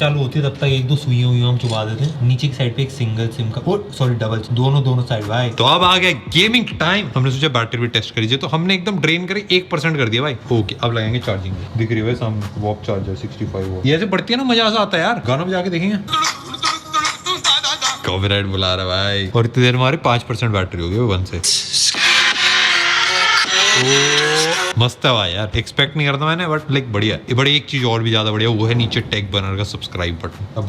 चालू होती है तब तक एक दो सुइयों हम चुबा देते हैं। नीचे की साइड पे एक सिंगल सिम का और सॉरी डबल, दोनों साइड भाई। तो अब आ गया गेमिंग टाइम। हमने सोचा बैटरी भी टेस्ट करी, तो हमने एकदम ड्रेन करी 1% कर दिया भाई। ओके अब लगाएंगे चार्जिंग। दिख रही है सामने वॉक चार्जर 65 वॉट। ये ऐसे बढ़ती है ना, मजा आता है यार। गाना बजा के देखेंगे। कॉपीराइट बुला रहा भाई। और इतनी देर हमारी 5% बैटरी हो गई 1 से। मस्त है भाई यार, एक्सपेक्ट नहीं करता मैंने, बट लाइक बढ़िया। बड़ी एक चीज और भी ज्यादा बढ़िया वो है नीचे टेक बनर का सब्सक्राइब बटन। अब